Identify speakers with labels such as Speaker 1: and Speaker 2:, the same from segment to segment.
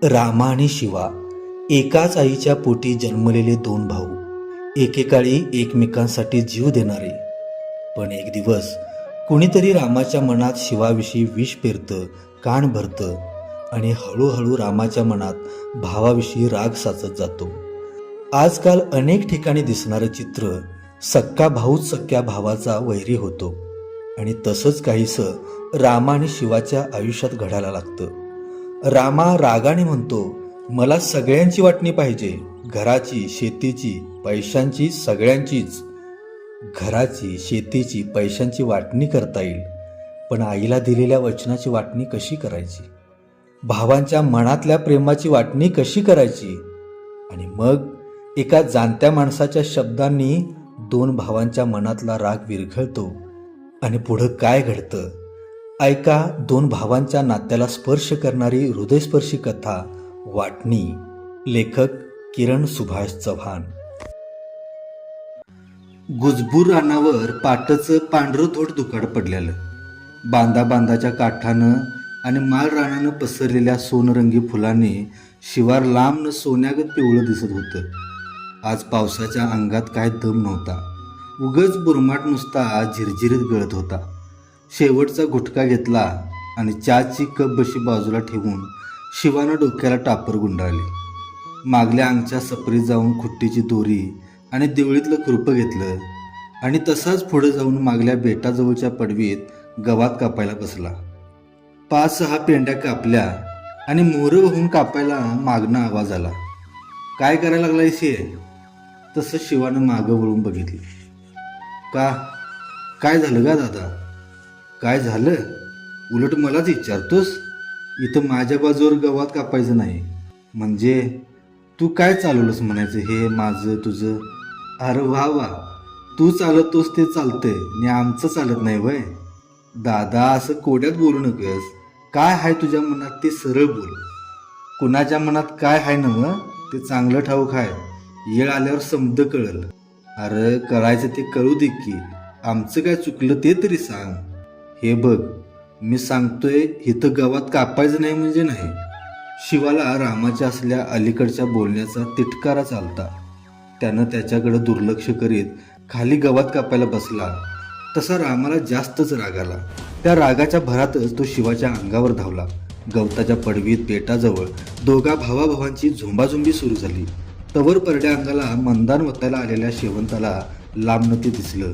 Speaker 1: रामा आणि शिवा एकाच आईच्या पोटी जन्मलेले दोन भाऊ, एकेकाळी एकमेकांसाठी जीव देणारे. पण एक दिवस कुणीतरी रामाच्या मनात शिवाविषयी विष पेरतं, कान भरतं आणि हळूहळू रामाच्या मनात भावाविषयी राग साचत जातो. आजकाल अनेक ठिकाणी दिसणारं चित्र सक्का भाऊच सख्या भावाचा वैरी होतो आणि तसंच काहीसं रामा आणि शिवाच्या आयुष्यात घडायला लागतं. रामा रागाने म्हणतो, मला सगळ्यांची वाटणी पाहिजे, घराची, शेतीची, पैशांची, सगळ्यांचीच. घराची, शेतीची, पैशांची वाटणी करता येईल, पण आईला दिलेल्या वचनाची वाटणी कशी करायची? भावांच्या मनातल्या प्रेमाची वाटणी कशी करायची? आणि मग एका जाणत्या माणसाच्या शब्दांनी दोन भावांच्या मनातला राग विरघळतो आणि पुढं काय घडतं ऐका. दोन भावांच्या नात्याला स्पर्श करणारी हृदयस्पर्शी कथा वाटणी. लेखक किरण सुभाष चव्हाण. गुजबूर रानावर पाटचं पांढरं थोड दुकाड पडलेलं. बांधाच्या काठानं आणि माळ रानानं पसरलेल्या सोनरंगी फुलांनी शिवार लांबनं सोन्यागत पिवळं दिसत होतं. आज पावसाच्या अंगात काय दम नव्हता, उगच बुरमाट नुसता झिरझिरीत गळत होता. शेवटचा गुटखा घेतला आणि चहाची कप बशी बाजूला ठेवून शिवानं डोक्याला टापर गुंडाळली. मागल्या अंगच्या सपरीत जाऊन खुट्टीची दोरी आणि देवळीतलं खुरपं घेतलं आणि तसाच पुढे जाऊन मागल्या बेटाजवळच्या पडवीत गवात कापायला बसला. 5-6 पेंड्या कापल्या आणि मोहरं वाहून कापायला मागणं आवाज आला. काय करायला लागलायस हे? तसं शिवानं मागं वळून बघितलं. काय झालं का दादा? काय झालं? उलट मलाच विचारतोस? इथं माझ्या बाजूवर गवात कापायचं नाही म्हणजे तू काय चालवलंस म्हणायचं हे माझं तुझं? अरे वा, तू चालतोस ते चालतंय आणि आमचं चालत नाही वय? दादा, असं कोड्यात बोलू नकोस. काय आहे तुझ्या मनात ते सरळ बोल. कुणाच्या मनात काय आहे नव ते चांगलं ठाऊक आहे. येळ आल्यावर समज कळल. अरे कळायचं ते कळू दे की, आमचं काय चुकलं ते तरी सांग. हे बघ, मी सांगतोय, इथं गवात कापायचं नाही म्हणजे नाही. शिवाला रामाच्या असल्या अलीकडच्या बोलण्याचा तिटकारा चालता. त्यानं त्याच्याकडे दुर्लक्ष करीत खाली गवात कापायला बसला तसा रामाला जास्तच राग आला. त्या रागाच्या भरातच तो शिवाच्या अंगावर धावला. गवताच्या पडवीत बेटाजवळ दोघा भावाभावांची झोंबाझोंबी सुरू झाली. तवर परड्या अंगाला मंदान वतायला आलेल्या शेवंताला लांबनं ते दिसलं.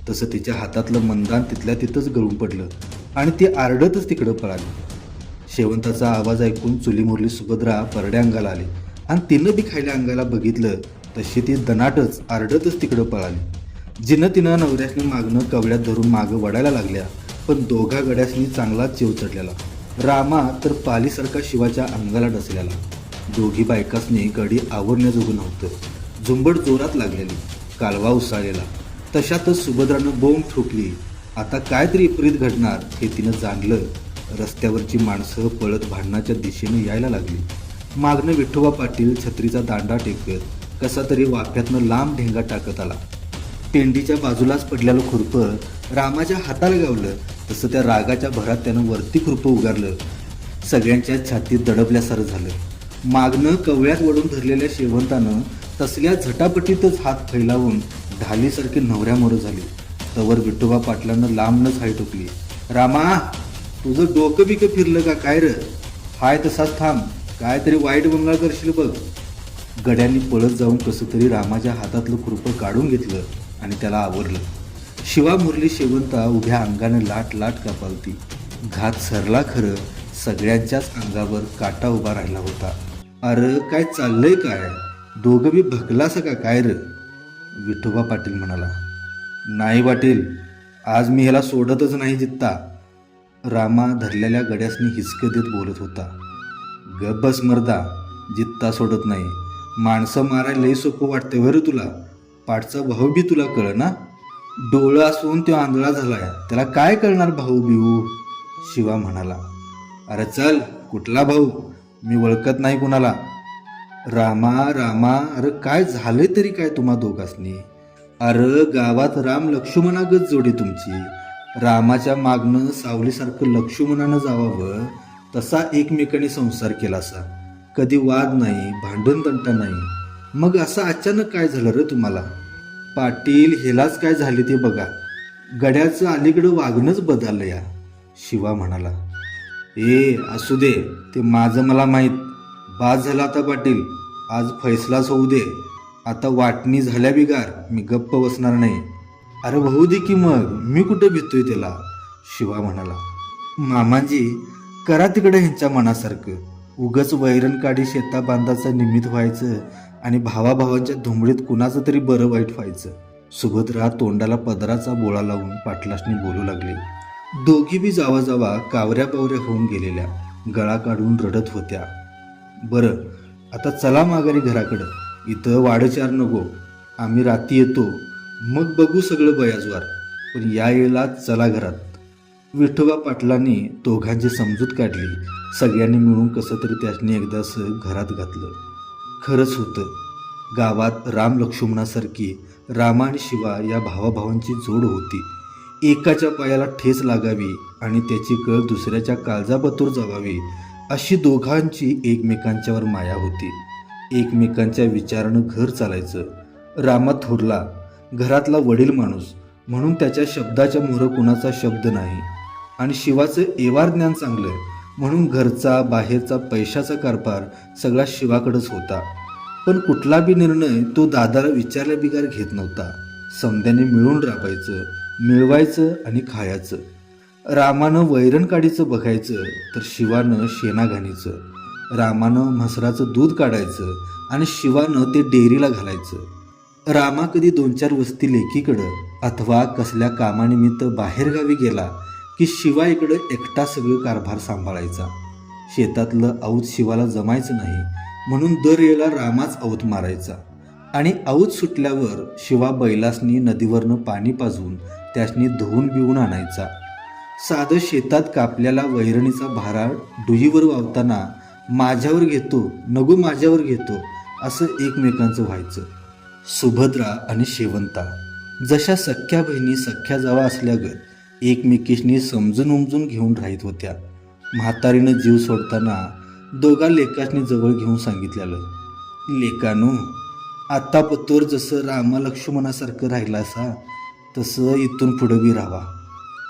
Speaker 1: तसं तिच्या हातातलं मंदान तिथल्या तिथंच गळून पडलं आणि ती आरडतच तिकडं पळाली. शेवंताचा आवाज ऐकून चुलीमुरली सुभद्रा परड्या अंगाला आली आणि तिनं बी खायल्या अंगाला बघितलं तशी ती दनाटच आरडतच तिकडं पळाली. तिनं नवऱ्यासनी मागणं कवड्यात धरून मागं वडायला लागल्या, पण दोघा गड्यासनी चांगलाच जीव चढलेला. रामा तर पालीसारखा शिवाच्या अंगाला डसलेला. दोघी बायकासनी गडी आवरण्याजोगं नव्हतं. झुंबड जोरात लागलेली, कालवा उसळलेला. तशातच सुभद्रानं बोंब ठोकली. आता कायतरी विपरीत घडणार हे तिनं जाणलं. रस्त्यावरची माणसं पळत भांडणाच्या दिशेनं यायला लागली. मागणं विठोबा पाटील छत्रीचा दांडा टेकत कसा तरी वाफ्यातनं लांब ढेंगा टाकत आला. पेंडीच्या बाजूलाच पडलेलं खुरपं रामाच्या हाताला गावलं. तसं त्या रागाच्या भरात त्यानं वरती खुरपं उगारलं. सगळ्यांच्या छातीत दडपल्यासारं झालं. मागणं कवळ्यात वडून धरलेल्या शेवंतानं तसल्या झटापटीतच हात फैलावून ढालीसारखी नवऱ्यामोरं झाली. तवर विठोबा पाटलानं लांबनच हाय टोकली. रामा, तुझं डोकं बिकं फिरलं का काय र? हाय तसाच थांब, काय तरी वाईट बंगाळ करशील बघ. गड्यांनी पळत जाऊन कसं तरी रामाच्या हातातलं खुरपं काढून घेतलं आणि त्याला आवरलं. शिवा मुरली शेवंता उभ्या अंगानं लाट कापालती. घात सरला खरं, सगळ्यांच्याच अंगावर काटा उभा राहिला होता. अरे काय चाललंय काय? दोघं बी भकलास का काय र? विठोबा पाटील म्हणाला. नाही पाटील, आज मी ह्याला सोडतच नाही जित्ता. रामा धरलेल्या गड्यासनी हिसकं देत बोलत होता. गप बस मर्दा, जित्ता सोडत नाही. माणसं मारायला लई सोपं वाटतं बरं तुला. पाठचा भाऊ बी तुला कळ ना? डोळं असून तो आंधळा झालाय, त्याला काय कळणार भाऊ बिऊ? शिवा म्हणाला. अरे चल, कुठला भाऊ? मी ओळखत नाही कुणाला. रामा, अरे काय झालंय तरी काय तुम्हा दोघांनी? अरे गावात राम लक्ष्मणागत जोडी तुमची. रामाच्या मागणं सावलीसारखं लक्ष्मणानं जावावं तसा एकमेकांनी संसार केला असा. कधी वाद नाही, भांडण तंटा नाही. मग असं अचानक काय झालं रे तुम्हाला? पाटील, हेलाच काय झाले ते बघा. गड्याचं अलीकडं वागणंच बदललं या, शिवा म्हणाला. असू दे, ते माझं मला माहीत. बास झाला आता पाटील, आज फैसलाच होऊ दे. आता वाटणी झाल्या बिगार, मी गप्प बसणार नाही. अरे होऊ दे की मग, मी कुठं भितोय त्याला, शिवा म्हणाला. मामाजी, करा तिकडे ह्यांच्या मनासारखं. उगच वैरण काढी शेता बांधाचं निमित्त व्हायचं आणि भावाभावांच्या धुमडीत कुणाचं तरी बरं वाईट व्हायचं. सुभद्रा तोंडाला पदराचा बोळा लावून पाटलासनी बोलू लागली. दोघी बी जावा जावा कावऱ्या पावऱ्या होऊन गेलेल्या, गळा काढून रडत होत्या. बरं, आता चला माघारी घराकडं. इथं वाडचार नको, आम्ही रात्री येतो, मग बघू सगळं बयाजवार. पण या वेळेला चला घरात. विठोबा पाटलांनी दोघांची समजूत काढली. सगळ्यांनी मिळून कसं तरी त्यासनी एकदाच घरात घातलं. खरंच होतं, गावात राम लक्ष्मणासारखी रामा आणि शिवा या भावाभावांची जोड होती. एकाच्या पायाला ठेच लागावी आणि त्याची कळ दुसऱ्याच्या काळजापतूर जावावी, अशी दोघांची एकमेकांच्यावर माया होती. एकमेकांच्या विचारानं घर चालायचं. रामा थोरला, घरातला वडील माणूस म्हणून त्याच्या शब्दाच्या मोहर कुणाचा शब्द नाही. आणि शिवाचं एवार ज्ञान चांगलं म्हणून घरचा बाहेरचा पैशाचा कारभार सगळा शिवाकडेच होता. पण कुठला बी निर्णय तो दादाला विचारल्या बिगार घेत नव्हता. समध्याने मिळून राबायचं, मिळवायचं आणि खायचं. रामानं वैरण काढीचं बघायचं तर शिवानं शेणा घाणीचं. रामानं म्हसराचं दूध काढायचं आणि शिवानं ते डेअरीला घालायचं. रामा कधी 2-4 वस्ती लेकीकडं अथवा कसल्या कामानिमित्त बाहेरगावी गेला की शिवा इकडं एकटा सगळं कारभार सांभाळायचा. शेतातलं औत शिवाला जमायचं नाही म्हणून दर वेळेला रामाच औत मारायचा. आणि औत सुटल्यावर शिवा बैलासनी नदीवरनं पाणी पाजून त्यासनी धुवून बिवून आणायचा. साधं शेतात कापल्याला वैरणीचा भारा डुईवर वावताना माझ्यावर घेतो, नगो माझ्यावर घेतो, असं एकमेकांचं व्हायचं. सुभद्रा आणि शेवंता जशा सख्या बहिणी सख्या जावा असल्यागत एकमेकीशनी समजून उमजून घेऊन राहत होत्या. म्हातारीनं जीव सोडताना दोघा लेकाशनी जवळ घेऊन सांगितलेलं, लेकानू, आता पतोर जसं रामा लक्ष्मणासारखं राहिला असा तसं इथून पुढं बी राहावा.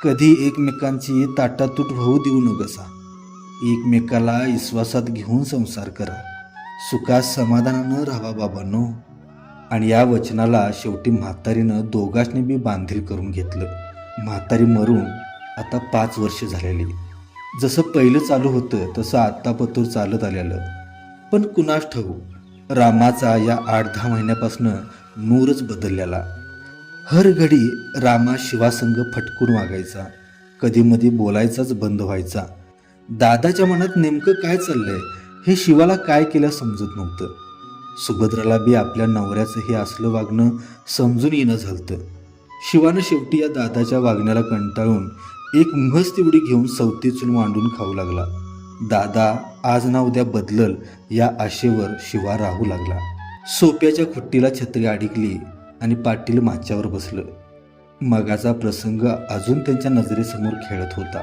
Speaker 1: कधी एकमेकांची ताटातूट होऊ देऊ नकसा. एकमेकाला विश्वासात घेऊन संसार करा. सुखात समाधानानं राहावा बाबांनो. आणि या वचनाला शेवटी म्हातारीनं दोघांनी बी बांधील करून घेतलं. म्हातारी मरून आता 5 वर्ष झालेली. जसं पहिलं चालू होतं तसं आत्तापतूर चालत आलेलं. पण कुणास ठाऊक रामाचा या 8-10 महिन्यापासनं नूरच बदललेला. हर घडी रामा शिवासंग फटकून वागायचा. कधीमधी बोलायचाच बंद व्हायचा. दादाच्या मनात नेमकं काय चाललंय हे शिवाला काय केलं समजत नव्हतं. सुभद्राला बी आपल्या नवऱ्याचं हे असलं वागणं समजून येणं झालतं. शिवानं शेवटी या दादाच्या वागण्याला कंटाळून एक म्हस तेवढी घेऊन सवतीचून मांडून खाऊ लागला. दादा आज ना उद्या बदलल या आशेवर शिवा राहू लागला. सोप्याच्या खुट्टीला छत्री अडकली आणि पाटील माच्यावर बसलं. मगाचा प्रसंग अजून त्यांच्या नजरेसमोर खेळत होता.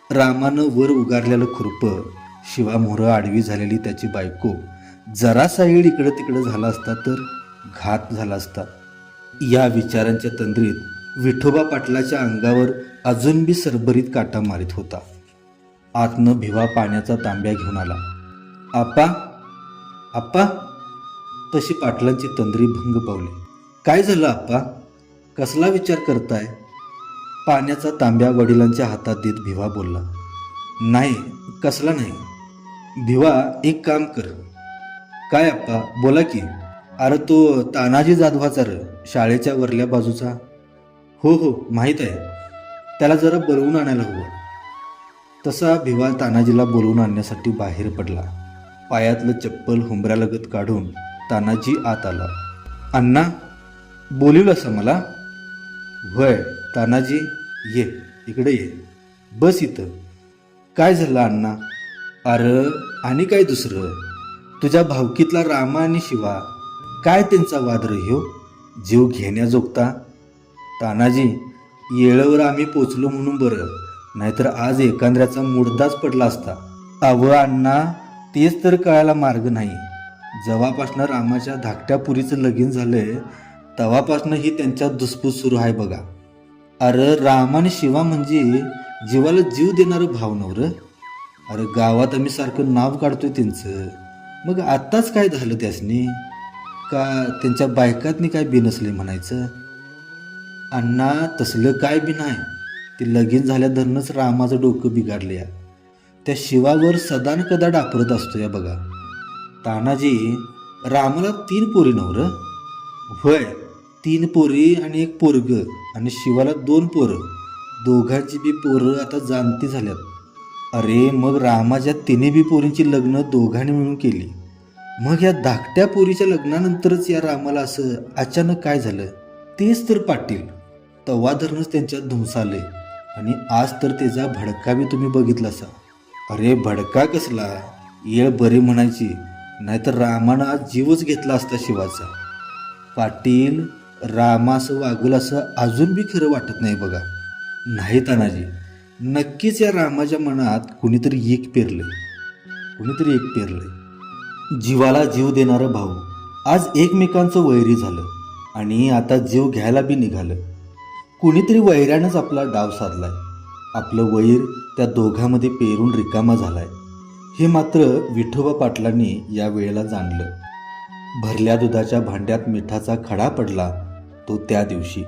Speaker 1: रामानं वर उगारलेलं खुरपं, शिवा मोहरं आडवी झालेली त्याची बायको, जरासा येळ इकडं तिकडं झाला असता तर घात झाला असता. या विचारांच्या तंद्रीत विठोबा पाटलाच्या अंगावर अजून बी सरभरीत काटा मारित होता. आतनं भिवा पाण्याचा तांब्या घेऊन आला. आप्पा, आप्पा, तशी पाटलांची तंद्री भंग पावली. काय झालं आप्पा? कसला विचार करताय? पाण्याचा तांब्या वडिलांच्या हातात देत भिवा बोलला. नाही, कसला नाही. भिवा, एक काम कर. काय आप्पा, बोला की. अरे तो तानाजी जाधवाचा शाळेच्या वरल्या बाजूचा. हो हो, माहीत आहे. त्याला जरा बोलवून आणायला हवं. तसा भिवा तानाजीला बोलवून आणण्यासाठी बाहेर पडला. पायातलं चप्पल हुंबऱ्यालगत काढून तानाजी आत आला. अण्णा, बोलिवलं असं मला? होय तानाजी, ये इकडे ये, बस इथं. काय झालं अण्णा? अरे आणि काय दुसरं, तुझ्या भावकीतला रामा आणि शिवा, काय त्यांचा वाद रे ह्यो, जीव घेण्याजोगता. तानाजी, येळेवर आम्ही पोचलो म्हणून बरं, नाहीतर आज एकांद्र्याचा मुडदाच पडला असता. अव अण्णा, तेच तर कळायला मार्ग नाही. जेव्हापासनं रामाच्या धाकट्या पुरीचं लगीन झालंय तेव्हापासनं ही त्यांच्यात धुसफूस सुरू आहे बघा. अरे राम आणि शिवा म्हणजे जीवाला जीव देणारं भाव नव्हरं. अरे गावात आम्ही सारखं नाव काढतोय त्यांचं. मग आत्ताच काय झालं त्यासनी? का त्यांच्या बायकातनी काय बिनसले म्हणायचं? अण्णा तसलं काय बी नाही. ते लगीन झाल्या धरणच रामाचं डोकं बिघाडलं या. त्या शिवावर सदान कदा डापरत असतो या बघा. तानाजी रामाला 3 पोरी नव्हरं? होय, 3 पोरी आणि 1 पोरग आणि शिवाला 2 पोरं. दोघांची बी पोरं आता जाणती झाल्यात. अरे मग रामाच्या 3 बी पोरींची लग्न दोघांनी मिळून केली. मग या धाकट्या पोरीच्या लग्नानंतरच या रामाला असं अचानक काय झालं? तेच तर पाटील, तवा धरणच त्यांच्यात धुमसाले आणि आज तर त्याचा भडका बी तुम्ही बघितला असा. अरे भडका कसला, येळ बरी म्हणायची, नाहीतर रामानं आज जीवच घेतला असता शिवाचा. पाटील, रामा असं वागल असं अजून बी खरं वाटत नाही बघा. नाही तानाजी, नक्कीच या रामाच्या मनात कुणीतरी एक पेरलंय. जीवाला जीव देणारं भाऊ आज एकमेकांचं वैरी झालं आणि आता जीव घ्यायला बी निघालं. कुणीतरी वैऱ्यानंच आपला डाव साधलाय. आपलं वैर त्या दोघांमध्ये पेरून रिकामा झालाय. हे मात्र विठोबा पाटलांनी या वेळेला जाणलं. भरल्या दुधाच्या भांड्यात मिठाचा खडा पडला तो त्या दिवशी.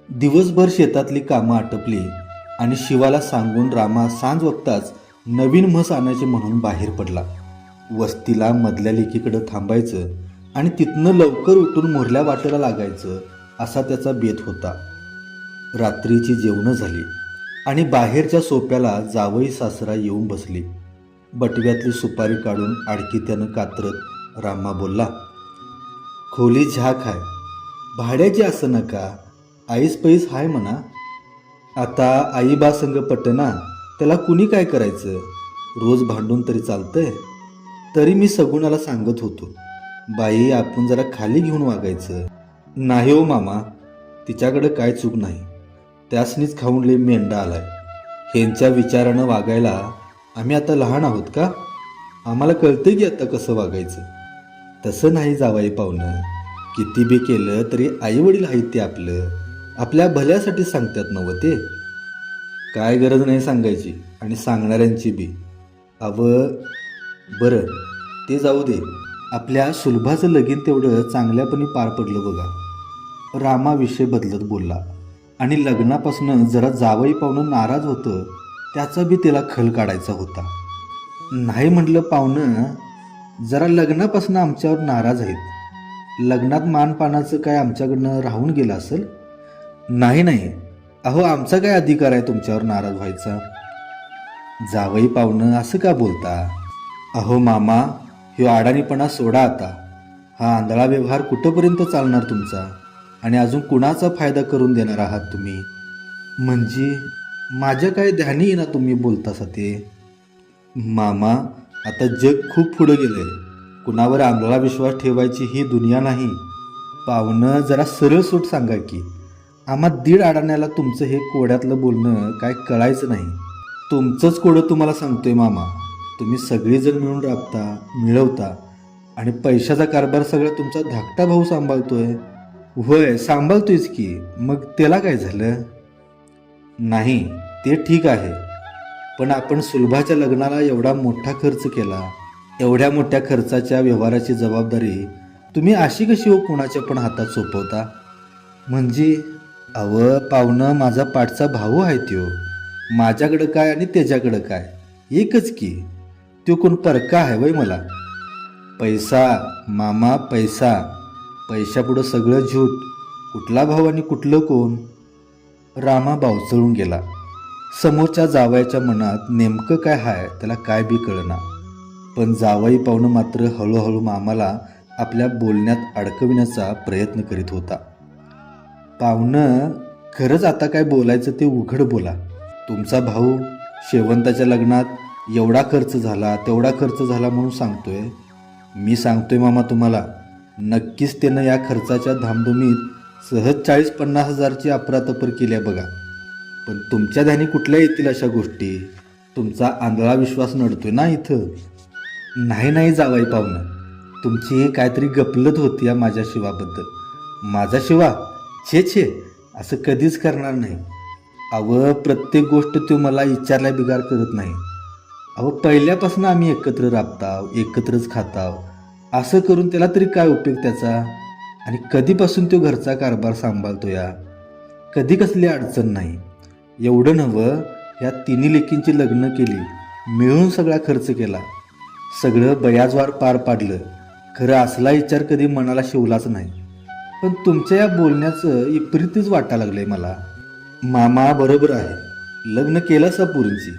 Speaker 1: दिवसभर शेतातली कामं आटपली आणि शिवाला सांगून रामा सांज वक्ताच नवीन म्हस आणायचे म्हणून बाहेर पडला. वस्तीला मधल्या लेकीकडं थांबायचं आणि तिथनं लवकर उठून मोरल्या वाटेला लागायचं असा त्याचा बेत होता. रात्रीची जेवणं झाली आणि बाहेरच्या सोप्याला जावई सासरा येऊन बसली. बटव्यातली सुपारी काढून आडकी त्यानं कात्रत रामा बोलला, खोली झाक हाय, भाड्याची असं नका, आईस पैस हाय म्हणा. आता आई बा संग पटना, त्याला कुणी काय करायचं, रोज भांडून तरी चालतंय. तरी मी सगुणाला सांगत होतो, बाई आपण जरा खाली घेऊन वागायचं. नाही हो मामा, तिच्याकडं काय चूक नाही, त्यासनीच खाऊन लय मेंढा आलाय. ह्यांच्या विचारानं वागायला आम्ही आता लहान आहोत का? आम्हाला कळते की आता कसं वागायचं. तसं नाही जावाई पाहुणं, किती बी केलं तरी आईवडील आहेत ते आपल्या भल्यासाठी सांगतात नव्ह ते. काय गरज नाही सांगायची आणि सांगणाऱ्यांची बी. बरं ते जाऊ दे, आपल्या सुलभाचं लगीन तेवढं चांगल्यापणे पार पडलं बघा. रामा विषय बदलत बोलला आणि लग्नापासून जरा जावई पाहुणं नाराज होतं त्याचा बी त्याला खल काढायचा होता. नाही म्हटलं पाहुणं, जरा लग्नापासून आमच्यावर नाराज आहेत. लग्नात मानपानाचं काय आमच्याकडनं राहून गेलं असेल? नाही, अहो आमचा काय अधिकार आहे तुमच्यावर नाराज व्हायचा? जावई पाहुणं असं का बोलता? अहो मामा, ह्यो अडाणीपणा सोडा आता. हा आंधळा व्यवहार कुठंपर्यंत चालणार तुमचा? आणि अजून कुणाचा फायदा करून देणार आहात तुम्ही? म्हणजे माझ्या काय ध्यानी येईना तुम्ही बोलतासा ते. मामा, आता जग खूप पुढं गेलंय. कुणावर आंधळा विश्वास ठेवायची ही दुनिया नाही. पाहुणं जरा सरळ सूट सांगा की. आम्हा 1.5 अडाण्याला तुमचं हे कोड्यातलं बोलणं काय कळायचं नाही. तुमचंच कोडं तुम्हाला सांगतोय मामा. तुम्ही सगळेजण मिळून राबता, मिळवता आणि पैशाचा कारभार सगळा तुमचा धाकटा भाऊ सांभाळतोय. होय सांभाळतोयच की, मग त्याला काय झालं? नाही ते ठीक आहे, पण आपण सुलभाच्या लग्नाला एवढा मोठा खर्च केला. एवढ्या मोठ्या खर्चाच्या व्यवहाराची जबाबदारी तुम्ही अशी कशी हो कोणाच्या पण हातात सोपवता? म्हणजे पाहुणं, माझा पाठचा भाऊ आहे त्यो. माझ्याकडं काय आणि त्याच्याकडं काय एकच की. त्यो कोण परका आहे वय मला? पैसा मामा, पैशापुढं सगळं झूट. कुठला भाऊ आणि कुठलं कोण? रामा बावचळून गेला. समोरच्या जावयाच्या मनात नेमकं काय हाय त्याला काय बी कळना. पण जावई पाहुणं मात्र हळूहळू मामाला आपल्या बोलण्यात अडकविण्याचा प्रयत्न करीत होता. पाहुणं, खरंच आता काय बोलायचं ते उघड बोला. तुमचा भाऊ शेवंताच्या लग्नात एवढा खर्च झाला, तेवढा खर्च झाला म्हणून सांगतोय. मी सांगतोय मामा तुम्हाला, नक्कीच त्यानं या खर्चाच्या धामधुमीत सहज 40-50 हजारची अफरातफर केल्या बघा. पण तुमच्या ध्यानी कुठल्या येतील अशा गोष्टी? तुमचा आंधळा विश्वास नडतोय ना इथं. नाही नाही जावाई पाहुणं, तुमची काहीतरी गपलत होती या माझ्या शिवाबद्दल. माझा शिवा? छे छे, असं कधीच करणार नाही. अहो प्रत्येक गोष्ट तो मला विचारल्या बिगार करत नाही. अहो पहिल्यापासून आम्ही एकत्र राबताव, एकत्रच खाताव. असं करून त्याला तरी काय उपयोग त्याचा? आणि कधीपासून तो घरचा कारभार सांभाळतो या, कधी कसली अडचण नाही. एवढं नवं, ह्या तिन्ही लेकींची लग्न केली, मिळून सगळा खर्च केला, सगळं बयाजवार पार पाडलं. खरं असला विचार कधी मनाला शिवलाच नाही. पण तुमच्या या बोलण्याचं विपरीतच वाटायला लागलंय मला. मामा बरोबर आहे, लग्न केलासा पोरींची,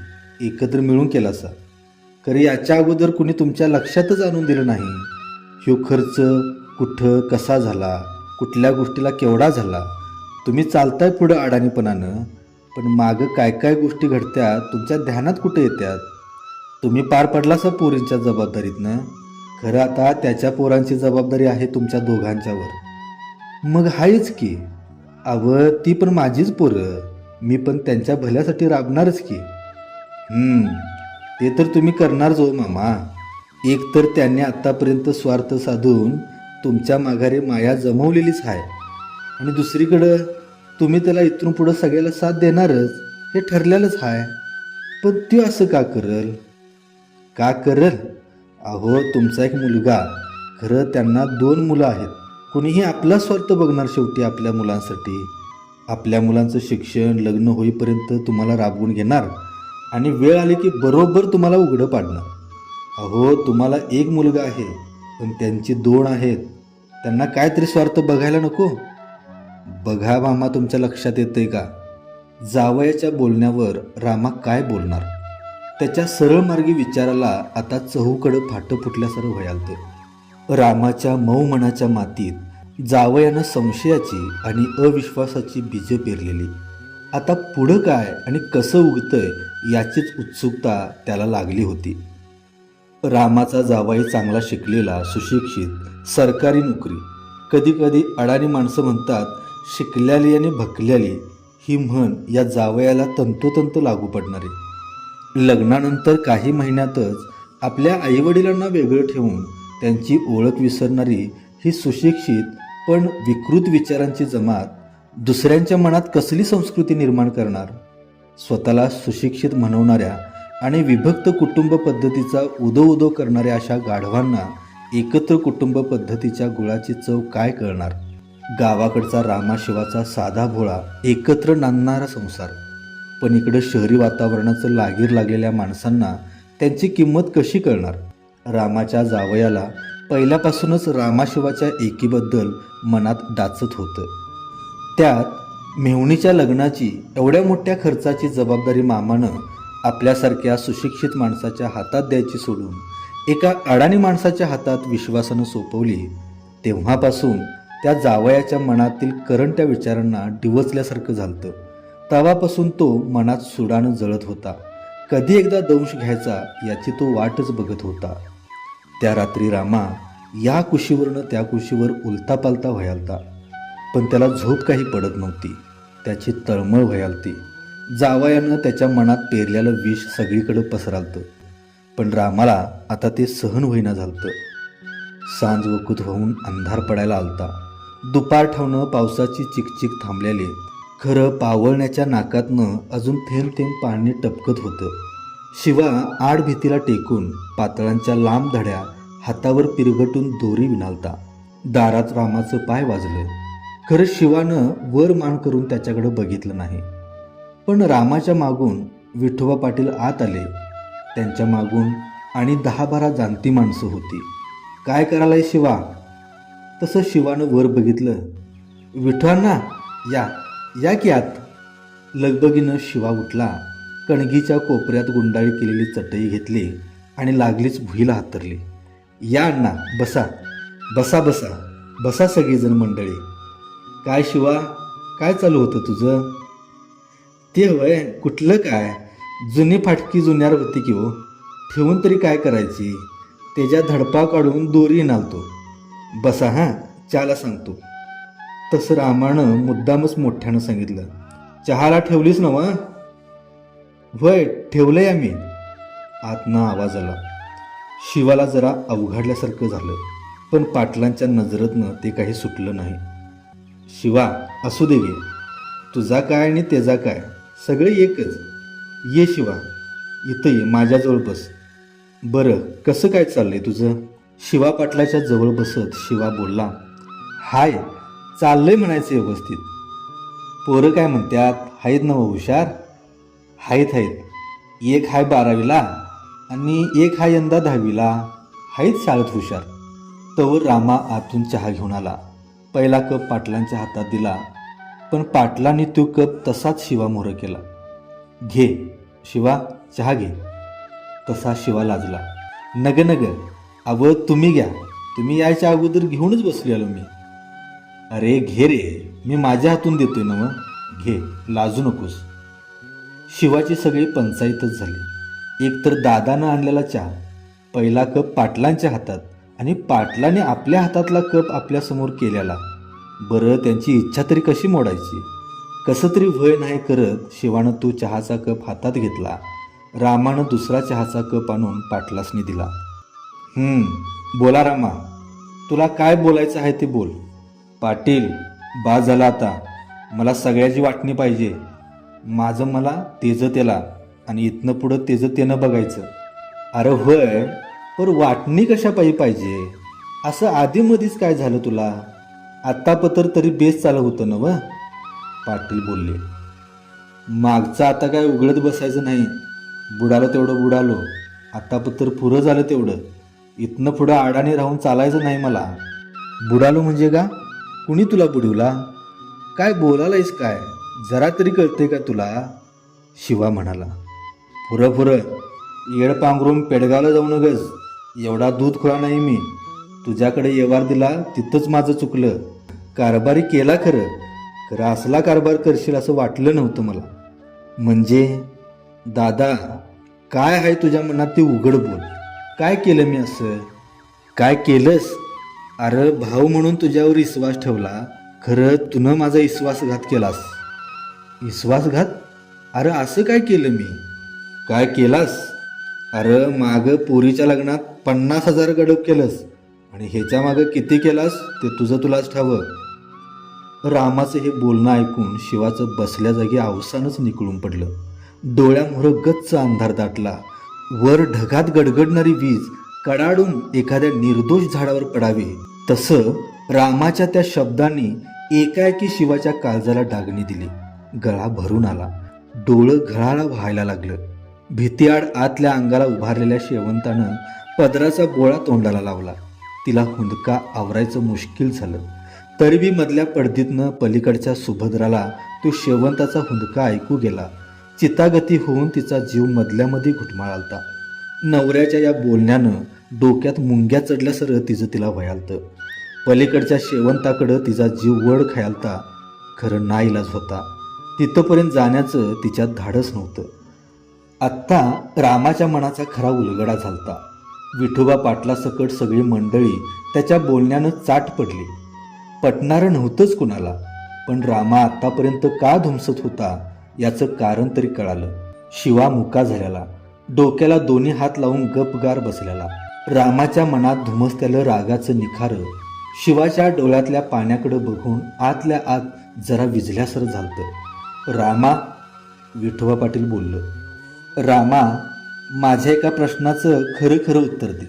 Speaker 1: एकत्र मिळून केलासा. खरं याच्या अगोदर कुणी तुमच्या लक्षातच आणून दिलं नाही. ह्यो खर्च कुठं कसा झाला, कुठल्या गोष्टीला केवढा झाला. तुम्ही चालताय पुढं अडाणीपणानं, पण मागं काय काय गोष्टी घडत्यात तुमच्या ध्यानात कुठे येत्यात. तुम्ही पार पडलासा पोरींच्या जबाबदारीतनं. खरं आता त्याच्या पोरांची जबाबदारी आहे तुमच्या दोघांच्यावर. मग हायच की. अव ती पण माझीच पोरं, मी पण त्यांच्या भल्यासाठी राबणारच की. ते तर तुम्ही करणार जो मामा. एक तर त्यांनी आत्तापर्यंत स्वार्थ साधून तुमच्या माघारी माया जमवलेलीच आहे, आणि दुसरीकडं तुम्ही त्याला इथून पुढं सगळ्याला साथ देणारच हे ठरलेलंच आहे. पण तो असं का करल? का करल? अहो तुमचा एक मुलगा, खरं त्यांना 2 मुलं आहेत. कोणीही आपला स्वार्थ बघणार शेवटी आपल्या मुलांसाठी. आपल्या मुलांचं शिक्षण लग्न होईपर्यंत तुम्हाला राबवून घेणार, आणि वेळ आली की बरोबर तुम्हाला उघडं पाडणार. अहो तुम्हाला एक मुलगा आहे, पण त्यांची 2 आहेत. त्यांना काहीतरी स्वार्थ बघायला नको? बघा मामा, तुमच्या लक्षात येतंय का? जावयाच्या बोलण्यावर रामा काय बोलणार? त्याच्या सरळ मार्गी विचाराला आता चहूकडं फाटं फुटल्यासारखं व्हायलतं. रामाच्या मऊ मनाच्या मातीत जावयानं संशयाची आणि अविश्वासाची बीजं पेरलेली. आता पुढं काय आणि कसं उगतंय याचीच उत्सुकता त्याला लागली होती. रामाचा जावाई चांगला शिकलेला, सुशिक्षित, सरकारी नोकरी. कधी कधी अडाणी माणसं म्हणतात, शिकल्याली आणि भकल्याली ही म्हण या जावयाला तंतोतंत लागू पडणारी. लग्नानंतर काही महिन्यातच आपल्या आईवडिलांना वेगळं ठेवून त्यांची ओळख विसरणारी ही सुशिक्षित पण विकृत विचारांची जमात दुसऱ्यांच्या मनात कसली संस्कृती निर्माण करणार? स्वतःला सुशिक्षित म्हणवणाऱ्या आणि विभक्त कुटुंब पद्धतीचा उदो उदो करणाऱ्या अशा गाढवांना एकत्र कुटुंब पद्धतीच्या गुळाची चव काय कळणार? गावाकडचा रामाशिवाचा साधा भोळा एकत्र नांदणारा संसार. पण इकडं शहरी वातावरणाचं लागीर लागलेल्या माणसांना त्यांची किंमत कशी कळणार? रामाच्या जावयाला पहिल्यापासूनच रामाशिवाच्या एकीबद्दल मनात डाचत होतं. त्यात मेहुणीच्या लग्नाची एवढ्या मोठ्या खर्चाची जबाबदारी मामानं आपल्यासारख्या सुशिक्षित माणसाच्या हातात द्यायची सोडून एका अडाणी माणसाच्या हातात विश्वासानं सोपवली. तेव्हापासून त्या जावयाच्या मनातील करंट्या विचारांना डिवचल्यासारखं झालतं. तेव्हापासून तो मनात सुडानं जळत होता. कधी एकदा दंश घ्यायचा याची तो वाटच बघत होता. त्या रात्री रामा या कुशीवरनं त्या कुशीवर उलतापालता व्हायलता, पण त्याला झोप काही पडत नव्हती. त्याची तळमळ व्हायलती. जावयानं त्याच्या मनात पेरलेलं विष सगळीकडे पसरालतं, पण रामाला आता ते सहन होईना झालतं. सांज वकूत होऊन अंधार पडायला आलता. दुपार ठेवणं पावसाची चिकचिक थांबलेली. खरं पावळण्याच्या नाकातनं अजून थेंब थेंब पाणी टपकत होतं. शिवा आड भीतीला टेकून पातळांच्या लांब धड्या हातावर पिरगटून दोरी विणालता. दारात रामाचं पाय वाजलं. खरं शिवानं वर मान करून त्याच्याकडे बघितलं नाही. पण रामाच्या मागून विठोबा पाटील आत आले. त्यांच्या मागून आणि 10-12 जाणती माणसं होती. काय करायलाय शिवा? तसं शिवानं वर बघितलं. विठवांना या या की आत. लगबगीनं शिवा उठला. कणगीच्या कोपऱ्यात गुंडाळी केलेली चटई घेतली आणि लागलीच भुईला हातरली. या अण्णा, बसा बसा बसा बसा सगळीजण मंडळी. काय शिवा, काय चालू होतं तुझं? ते होय, कुठलं काय, जुनी फाटकी जुन्यार होती की हो, ठेवून तरी काय करायची? त्याच्या धडपा काढून दोरी नालतो. बसा हां, चहाला सांगतो. तसं रामानं मुद्दामच मोठ्यानं सांगितलं. चहाला ठेवलीस ना व? होय ठेवलंय आम्ही. आतनं आवाज आला. शिवाला जरा अवघडल्यासारखं झालं, पण पाटलांच्या नजरेतनं ते काही सुटलं नाही. शिवा, असू दे गे, तुझा काय आणि त्याचा काय, सगळे एकच. ये शिवा, इथं ये, माझ्याजवळ बस. बरं, कसं काय चाललंय तुझं? शिवा पाटलाच्या जवळ बसत शिवा बोलला, हाय, चाललंय म्हणायचं व्यवस्थित. पोरं काय म्हणतात, आहेत ना हुशार? आहेत आहेत. एक हाय 12वीला आणि एक हाय यंदा 10वीला. आहेत शाळेत हुशार. तवर रामा आतून चहा घेऊन आला. पहिला कप पाटलांच्या हातात दिला, पण पाटलांनी तो कप तसाच शिवा मोहर केला. घे शिवा, चहा घे. तसा शिवा लाजला. नग नग, अव तुम्ही घ्या, तुम्ही यायच्या अगोदर घेऊनच बसलेलो मी. अरे घे रे, मी माझ्या हातून देतोय ना, मग घे, लाजू नकोस. शिवाची सगळी पंचायतच झाली. एकतर दादानं आणलेला चहा, पहिला कप पाटलांच्या हातात आणि पाटलाने आपल्या हातातला कप आपल्यासमोर केलेला. बरं, त्यांची इच्छा तरी कशी मोडायची? कसं तरी वय नाही करत शिवानं तो चहाचा कप हातात घेतला. रामानं दुसरा चहाचा कप आणून पाटलासनी दिला. बोला रामा, तुला काय बोलायचं आहे ते बोल. पाटील, बास झाला आता, मला सगळ्याची वाटणी पाहिजे. माझं मला तेजं त्याला आणि इथनं पुढं तेजं त्यानं बघायचं. अरे होय, पर वाटणी कशा पाहिजे? असं आधीमधीच काय झालं तुला? आत्तापत्र तरी बेस चालू होतं ना व? पाटील बोलले. मागचं आता काय उघडत बसायचं नाही. बुडालो तेवढं बुडालो, आत्तापत्र पुरं झालं तेवढं. इथनं पुढं आडाने राहून चालायचं नाही मला. बुडालो म्हणजे का? कुणी तुला बुडवला? काय बोलायलायस काय? जरा तरी कळते का तुला? शिवा म्हणाला. पुरं येड पांघरून पेडगावला जाऊ नगस. एवढा दूध खोळा नाही मी. तुझ्याकडे व्यवहार दिला तिथंच माझं चुकलं. कारभारी केला खरं असला कारभार करशील असं वाटलं नव्हतं मला. म्हणजे दादा, काय आहे तुझ्या मनात ते उघड बोल. काय केलं मी असं? काय केलंस? अरे भाऊ म्हणून तुझ्यावर विश्वास ठेवला, खरं तुनं माझा विश्वासघात केलास. विश्वासघात? अरे असं काय केलं मी? काय केलास? अरे मागं पोरीच्या लग्नात 50,000 गडप केलंस आणि ह्याच्या मागं किती केलास ते तुझं तुलाच ठावं. रामाचं हे बोलणं ऐकून शिवाचं बसल्या जागी अवसानच निकळून पडलं. डोळ्यामोहर गच्च अंधार दाटला. वर ढगात गडगडणारी वीज कडाडून एखाद्या निर्दोष झाडावर पडावी तसं रामाच्या त्या शब्दांनी एकाएकी शिवाच्या काळजाला डागणी दिली. गळा भरून आला. डोळं घळाला व्हायला लागलं. भीतीआड आतल्या अंगाला उभारलेल्या शेवंतानं पदराचा गोळा तोंडाला लावला. तिला हुंदका आवरायचं मुश्किल झालं. तरी बी मधल्या पडदीतनं पलीकडच्या सुभद्राला तो शेवंताचा हुंदका ऐकू गेला. चितागती होऊन तिचा जीव मधल्यामध्ये घुटमाळालता. नवऱ्याच्या या बोलण्यानं डोक्यात मुंग्या चढल्यासारखं तिचं तिला वयालतं. पलीकडच्या शेवंताकडं तिचा जीव वड खायालता. खरं नाईलाज होता. तिथंपर्यंत जाण्याचं तिच्यात धाडस नव्हतं. आत्ता रामाच्या मनाचा खरा उलगडा झालता. विठोबा पाटला सकट सगळी मंडळी त्याच्या बोलण्यानं चाट पडली. पटणारं नव्हतंच कुणाला, पण रामा आत्तापर्यंत का धुमसत होता याचं कारण तरी कळालं. शिवा मुका झालेला, डोक्याला दोन्ही हात लावून गपगार बसलेला. रामाच्या मनात धुमसत्यालं रागाचं निखारं शिवाच्या डोळ्यातल्या पाण्याकडे बघून आतल्या आत जरा विझल्यासर झालतं. रामा, विठोबा पाटील बोललं. रामा, माझ्या एका प्रश्नाचं खरं खरं उत्तर दे.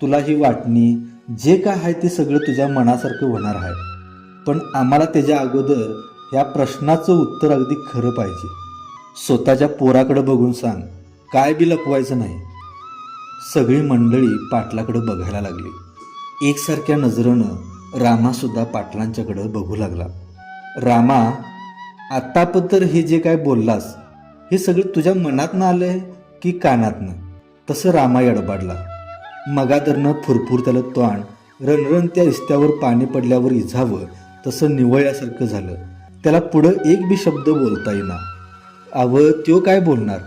Speaker 1: तुला ही वाटणी जे काय आहे ते सगळं तुझ्या मनासारखं होणार आहे, पण आम्हाला त्याच्या अगोदर ह्या प्रश्नाचं उत्तर अगदी खरं पाहिजे. स्वतःच्या पोराकडे बघून सांग, काय बी लपवायचं नाही. सगळी मंडळी पाटलाकडे बघायला लागली. एकसारख्या नजरेनं रामासुद्धा पाटलांच्याकडे बघू लागला. रामा, आत्तापत्र हे जे काय बोललास हे सगळं तुझ्या मनातनं आलंय की कानातनं? तसं रामा यडबाडला. मगादरनं फुरफुर त्याला तोंड रणरण त्या रिस्त्यावर पाणी पडल्यावर इजावं तसं निवळल्यासारखं झालं. त्याला पुढं एक बी शब्द बोलता येईना. त्यो काय बोलणार?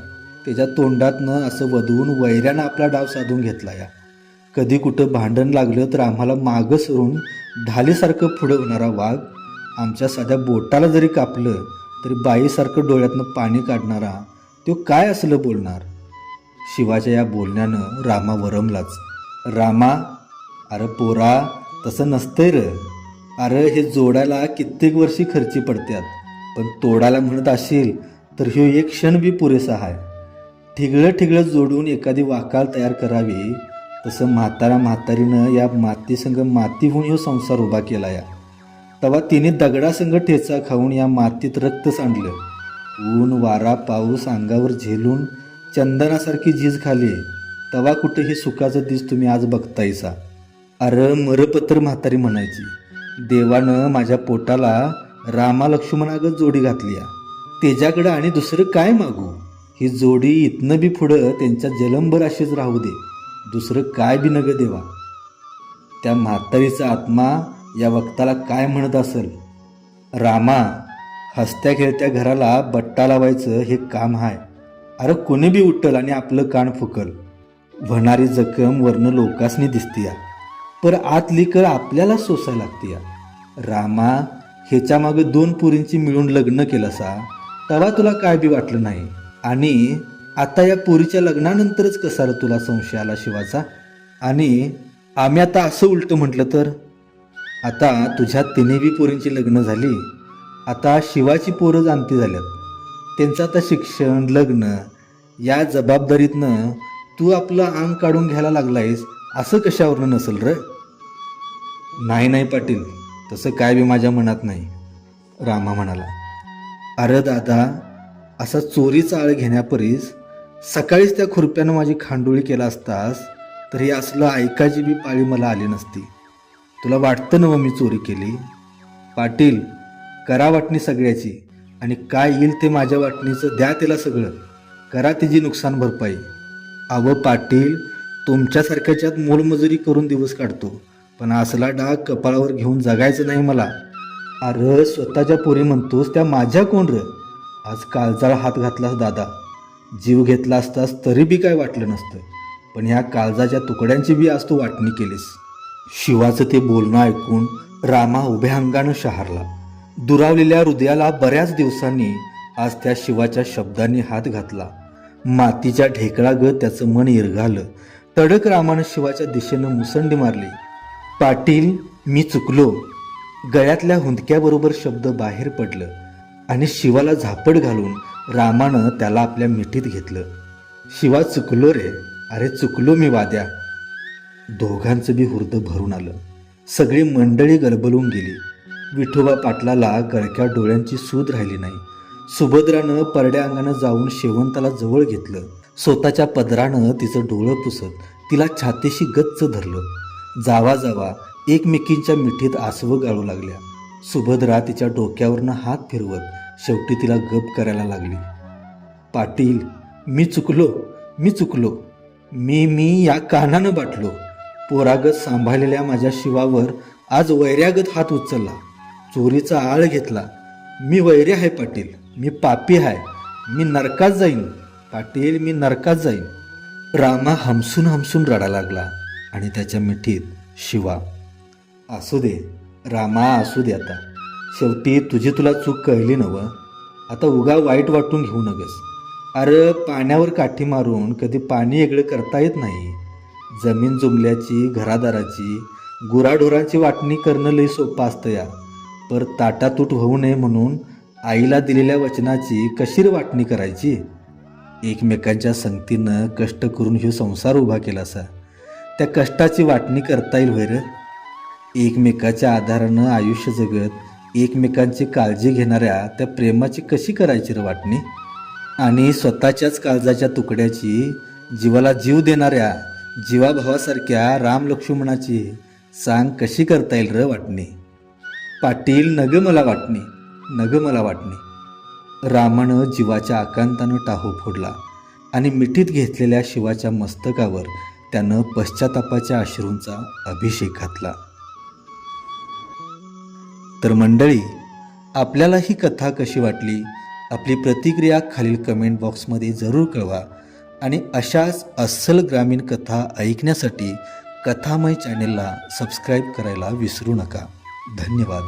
Speaker 1: त्याच्या तोंडातनं असं वधवून वैऱ्यानं आपला डाव साधून घेतला या. कधी कुठं भांडण लागलं तर आम्हाला मागं सरून ढालीसारखं पुढं होणारा वाघ, आमच्या साध्या बोटाला जरी कापलं तरी बाईसारखं डोळ्यातनं पाणी काढणारा, तो काय असलं बोलणार? शिवाच्या या बोलण्यानं रामा वरमलाच. रामा, अरे पोरा, तसं नसतंय र. अरे हे जोडायला कित्येक वर्षी खर्ची पडतात, पण तोडायला म्हणत असेल तर ह्यो एक क्षण बी पुरेसा आहे. ठिगळं ठिगळं जोडून एखादी वाकाळ तयार करावी, तसं म्हातारीनं या मातीसंग माती होऊन ह्यो संसार उभा केला या. तेव्हा तिने दगडासंग ठेचा खाऊन या मातीत रक्त सांडलं. ऊन वारा पाऊस अंगावर झेलून चंदनासारखी झीज खाली, तेव्हा कुठे हे सुखाचं दिस तुम्ही आज बघतायसा. अरे मरपत्र म्हातारी म्हणायची, देवानं माझ्या पोटाला रामा लक्ष्मणागत जोडी घातली या. त्याच्याकडं आणि दुसरं काय मागू. ही जोडी इथनं बी पुढं त्यांच्या जलंभर अशीच राहू दे, दुसरं काय बी नग देवा. त्या म्हातारीचा आत्मा या वक्ताला काय म्हणत असेल. रामा, हसत्या खेळत्या घराला बट्टा लावायचं हे काम आहे. अरे कोणी बी उठल आणि आपलं कान फुकल. होणारी जखम वरनं लोकासनी दिसतीया, पर आतली कळ आपल्याला सोसायला लागतीया. रामा, ह्याच्या मागं 2 पोरींची मिळून लग्न केलं सा, तेव्हा तुला काय बी वाटलं नाही, आणि आता या पोरीच्या लग्नानंतरच कसा रे तुला संशय आला शिवाचा. आणि आम्ही आता असं उलटं म्हटलं तर, आता तुझ्या 3 बी पोरींची लग्न झाली, आता शिवाची पोरं जाणती झाल्यात. त्यांचं आता शिक्षण लग्न या जबाबदारीतनं तू आपलं अंग काढून घ्यायला लागलायस, असं कशावरनं नसेल र. नाही पाटील, तसं काय बी माझ्या मनात नाही, रामा म्हणाला. अरे दादा, असा चोरीचा आळ घेण्यापरीस सकाळीच त्या खुरप्यानं माझी खांडोळी केला असतास तर हे असलं ऐकायची बी पाळी मला आली नसती. तुला वाटतं ना मी चोरी केली. पाटील, करा वाटणी सगळ्याची, आणि काय येईल ते माझ्या वाटणीचं द्या त्याला सगळं, करा तिची नुकसान भरपाई. अवं पाटील, तुमच्यासारख्याच्यात मोलमजुरी करून दिवस काढतो, पण असला डाग कपाळावर घेऊन जगायचं नाही मला. अरे स्वतःच्या पोरी म्हणतोस त्या माझ्या कोण र. आज काळजाला हात घातलास दादा, जीव घेतला असतास तरी बी काय वाटलं नसतं, पण ह्या काळजाच्या तुकड्यांची बी आज तू वाटणी केलीस. शिवाचं ते बोलणं ऐकून रामा उभ्या अंगानं शहारला. दुरावलेल्या हृदयाला बऱ्याच दिवसांनी आज त्या शिवाच्या शब्दांनी हात घातला. मातीच्या ढेकळागत त्याचं मन इरघालं. तडक रामानं शिवाच्या दिशेनं मुसंडी मारली. पाटील, मी चुकलो. गळ्यातल्या हुंदक्याबरोबर शब्द बाहेर पडलं आणि शिवाला झापड घालून रामानं त्याला आपल्या मिठीत घेतलं. शिवा, चुकलो रे, अरे चुकलो मी वाद्या. दोघांचं बी हुर्द भरून आलं. सगळी मंडळी गलबलून गेली. विठोबा पाटलाला गळक्या डोळ्यांची सूद राहिली नाही. सुभद्रानं परड्या अंगानं जाऊन शेवंताला जवळ घेतलं. स्वतःच्या पदरानं तिचं डोळं पुसत तिला छातीशी गच्च धरलं. जावा जावा एकमेकींच्या मिठीत आसवं गाळू लागल्या. सुभद्रा तिच्या डोक्यावरनं हात फिरवत शेवटी तिला गप करायला लागली. पाटील, मी चुकलो. मी या कानानं बाटलो. पोरागत सांभाळलेल्या माझ्या शिवावर आज वैर्यागत हात उचलला, चोरीचा आळ घेतला. मी वैरी आहे पाटील, मी पापी आहे, मी नरकात जाईन पाटील, मी नरकात जाईन. रामा हमसून रडा लागला आणि त्याच्या मिठीत शिवा. असू दे रामा, असू दे. आता शेवटी तुला चूक कळली नवं. आता उगा वाईट वाटून घेऊ नगस. अरे पाण्यावर काठी मारून कधी पाणी वेगळं करता येत नाही. जमीन जुमल्याची, घरादाराची, गुराढोरांची वाटणी करणं लई सोपं असतं या, पर ताटातूट होऊ नये म्हणून आईला दिलेल्या वचनाची कशी वाटणी करायची. एकमेकांच्या संगतीनं कष्ट करून ह्यो संसार उभा केलासा, त्या कष्टाची वाटणी करता येईल होय र. एकमेकाच्या आधारानं आयुष्य जगत एकमेकांची काळजी घेणाऱ्या त्या प्रेमाची कशी करायची र वाटणी. आणि स्वतःच्याच काळजाच्या तुकड्याची, जीवाला जीव देणाऱ्या जीवाभावासारख्या राम लक्ष्मणाची सांग कशी करता येईल र वाटणी. पाटील, नग मला वाटणी. रामानं जीवाच्या आकांतानं टाहो फोडला आणि मिठीत घेतलेल्या शिवाच्या मस्तकावर त्यानं पश्चातापाच्या अश्रूंचा अभिषेक घातला. तर मंडळी, आपल्याला ही कथा कशी वाटली, आपली प्रतिक्रिया खालील कमेंट बॉक्समध्ये जरूर कळवा. आणि अशाच अस्सल ग्रामीण कथा ऐकण्यासाठी कथामय चॅनेलला सबस्क्राईब करायला विसरू नका. धन्यवाद.